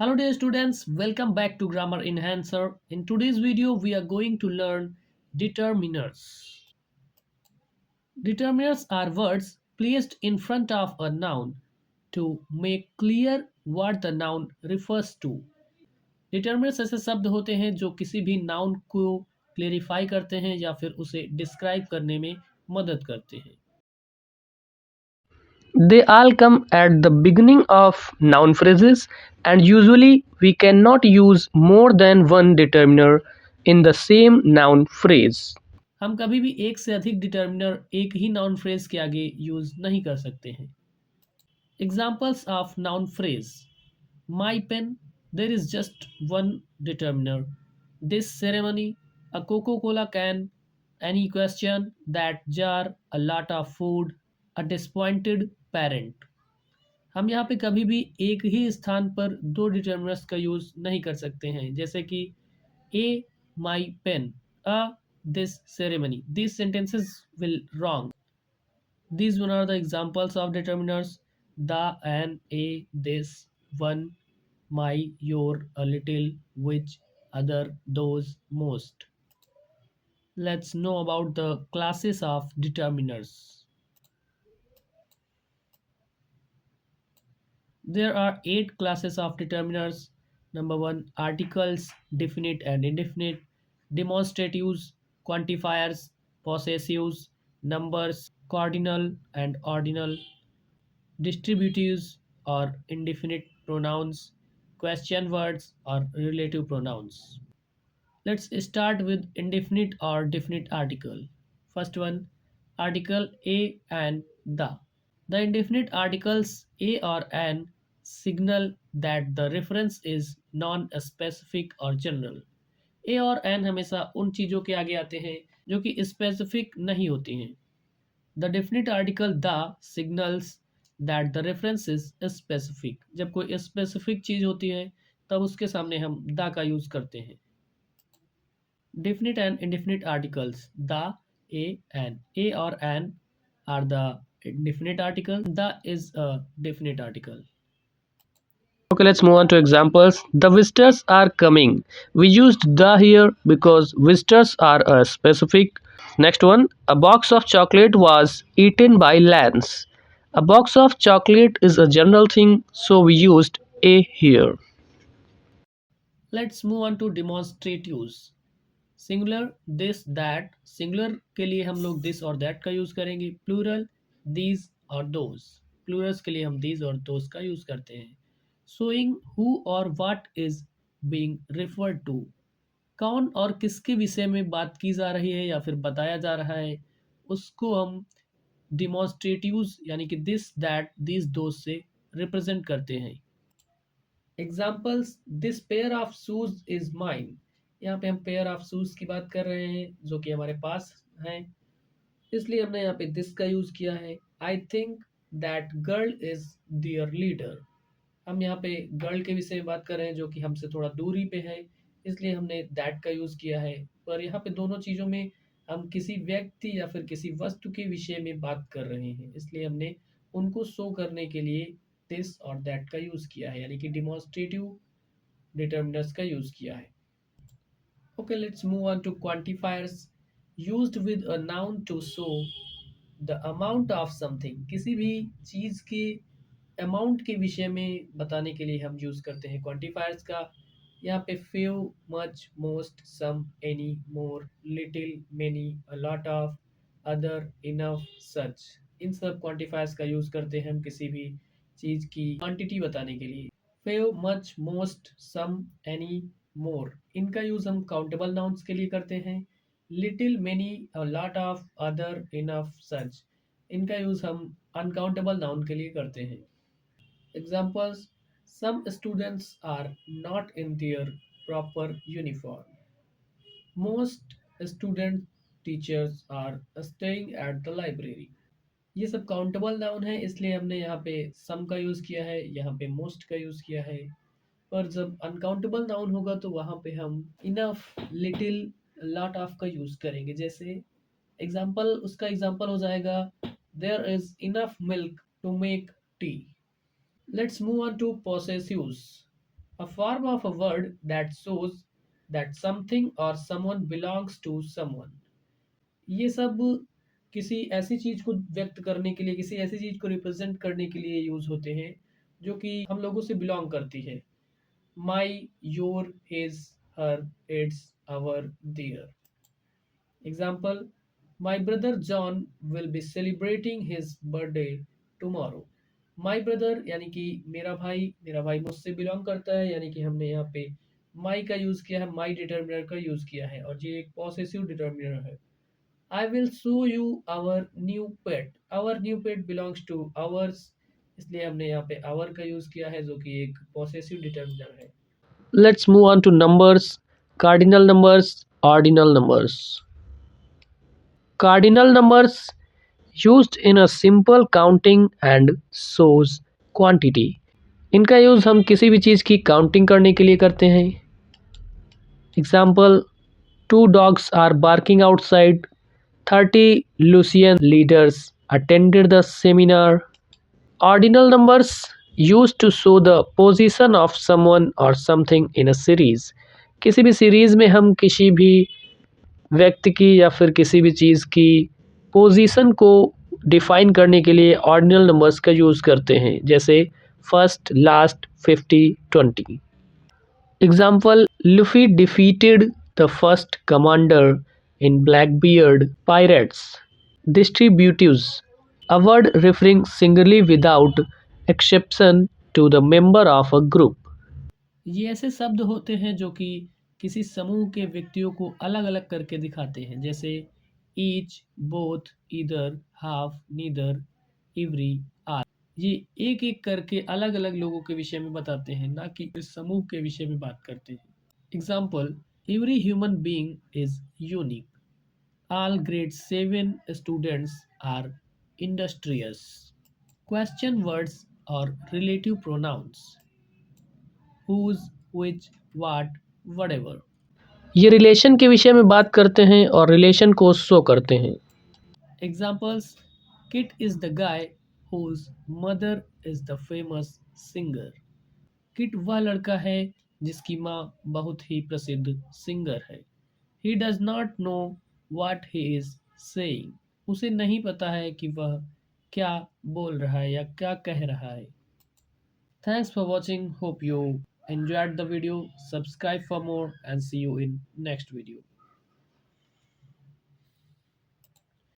Hello dear students, welcome back to Grammar Enhancer. In today's video, we are going to learn determiners. Determiners are words placed in front of a noun to make clear what the noun refers to. Determiners ऐसे शब्द होते हैं जो किसी भी noun को clarify करते हैं या फिर उसे डिस्क्राइब करने में मदद करते हैं. They all come at the beginning of noun phrases, and usually we cannot use more than one determiner in the same noun phrase. हम कभी भी एक से अधिक डिटर्मिनर एक ही नाउन फ्रेज के आगे यूज नहीं कर सकते हैं. Examples of noun phrase. My pen, there is just one determiner. This ceremony, a Coca-Cola can, any question, that jar, a lot of food, a disappointed parent. हम यहाँ पे कभी भी एक ही स्थान पर दो डिटर्मिनर्स का यूज नहीं कर सकते हैं, जैसे कि a my pen, a this ceremony. These sentences will wrong. These one are the examples of determiners: the, an, a, this, one, my, your, a little, which, other, those, most. Let's know about the classes of determiners. There are 8 classes of determiners. Number 1, articles, definite and indefinite, demonstratives, quantifiers, possessives, numbers, cardinal and ordinal, distributives or indefinite pronouns, question words or relative pronouns. Let's start with indefinite or definite article. First one, article a and the. The indefinite articles a or an signal that the reference is non-specific or general. ए और N हमेशा उन चीज़ों के आगे आते हैं जो कि स्पेसिफिक नहीं होती हैं. The definite article the signals that the reference is specific. जब कोई specific चीज़ होती है तब उसके सामने हम the का यूज़ करते हैं. Definite and indefinite articles the, a, and. A or an are the indefinite article. The is a definite article. Okay, let's move on to examples. The visitors are coming. We used the here because visitors are a specific. Next one, a box of chocolate was eaten by Lance. A box of chocolate is a general thing, so we used a here. Let's move on to demonstratives. Singular this that. Singular के लिए हम लोग this और that का use करेंगे. Plural these और those. Plurals के लिए हम दीज और दोज का यूज करते हैं. शोइंग हु और what is being referred to. कौन और किसके विषय में बात की जा रही है या फिर बताया जा रहा है, उसको हम डिमॉन्स्ट्रेटिव्स यानी कि दिस दैट दीज दोज से रिप्रेजेंट करते हैं. Examples, this pair of shoes is mine. यहाँ पे हम पेयर ऑफ शूज की बात कर रहे हैं जो कि हमारे पास हैं, इसलिए हमने यहाँ पे दिस का यूज किया है. I think that girl is their leader. हम यहाँ पे गर्ल के विषय में बात कर रहे हैं जो कि हमसे थोड़ा दूरी पे है, इसलिए हमने दैट का यूज किया है. पर यहाँ पे दोनों चीजों में हम किसी व्यक्ति या फिर किसी वस्तु के विषय में बात कर रहे हैं, इसलिए हमने उनको शो करने के लिए दिस और दैट का यूज किया है, यानी कि डिमॉन्स्ट्रेटिव डिटर्मिनर्स का यूज किया है. Okay, let's move on to quantifiers used with a noun to show the amount of something. किसी भी चीज के अमाउंट के विषय में बताने के लिए हम यूज करते हैं क्वांटिफायर्स का. यहाँ पे few, much, most, some, any, more, little, many, a lot of, other, enough, such. इन सब क्वांटिफायर्स का यूज करते हैं हम किसी भी चीज की क्वांटिटी बताने के लिए. few, much, most, some, any, more. इनका यूज हम काउंटेबल नाउन्स के लिए करते हैं. Little, many, a lot of, other, enough, such. इनका यूज हम अनकाउंटेबल नाउन के लिए करते हैं. Examples, some students are not in their proper uniform. Most student teachers are staying at the library. ये सब काउंटेबल नाउन है, इसलिए हमने यहाँ पे सम का यूज किया है, यहाँ पे मोस्ट का यूज किया है. पर जब अनकाउंटेबल नाउन होगा तो वहां पे हम इनफ, लिटिल, लॉट ऑफ का यूज करेंगे. जैसे एग्जाम्पल, उसका एग्जाम्पल हो जाएगा there is enough milk to make tea. Let's move on to possessives. A form of a word that shows that something or someone belongs to someone. ये सब किसी ऐसी चीज को व्यक्त करने के लिए, किसी ऐसी चीज को रिप्रेजेंट करने के लिए यूज होते हैं जो कि हम लोगों से बिलोंग करती है. My, your, his, her, its, our, their. Example: my brother John will be celebrating his birthday tomorrow. My brother यानी कि मेरा भाई मुझसे बिलोंग करता है, यानी कि हमने यहाँ पे माई का यूज किया है, माई डिटर्मिनर का यूज किया है, और ये एक पॉसेसिव डिटर्मिनर है. I will show you our new pet. Our new pet belongs to ours. इसलिए हमने यहाँ पे our का यूज किया है जो कि एक पॉसेसिव डिटर्मिनर है. Let's move on to numbers, cardinal numbers, ordinal numbers. Cardinal numbers used in a simple counting and shows quantity. इनका यूज़ हम किसी भी चीज़ की काउंटिंग करने के लिए करते हैं. Example: 2 dogs are barking outside. 30 Lucian leaders attended the seminar. Ordinal numbers used to show the position of someone or something in a series. किसी भी सीरीज़ में हम किसी भी व्यक्ति की या फिर किसी भी चीज़ की पोजीशन को डिफाइन करने के लिए ऑर्डिनल नंबर्स का यूज़ करते हैं, जैसे first, last, 50, 20. Example: Luffy defeated the first commander in Blackbeard Pirates. Distributives, a word referring singly without exception to the member of a group. ये ऐसे शब्द होते हैं जो कि किसी समूह के व्यक्तियों को अलग अलग करके दिखाते हैं, जैसे each, both, either, half, neither, every, all. ये एक एक करके अलग अलग लोगों के विषय में बताते हैं, ना कि इस समूह के विषय में बात करते हैं. Example: every human being is unique. All grade 7 students are industrious. Question words or relative pronouns: whose, which, what, whatever. ये रिलेशन के विषय में बात करते हैं और रिलेशन को शो करते हैं. Examples: Kit is the guy whose mother is the famous singer. Kit वह लड़का है जिसकी माँ बहुत ही प्रसिद्ध सिंगर है. He does not know what he is saying. उसे नहीं पता है कि वह क्या बोल रहा है या क्या कह रहा है. Thanks for watching. Hope you enjoyed the video. Subscribe for more and see you in next video.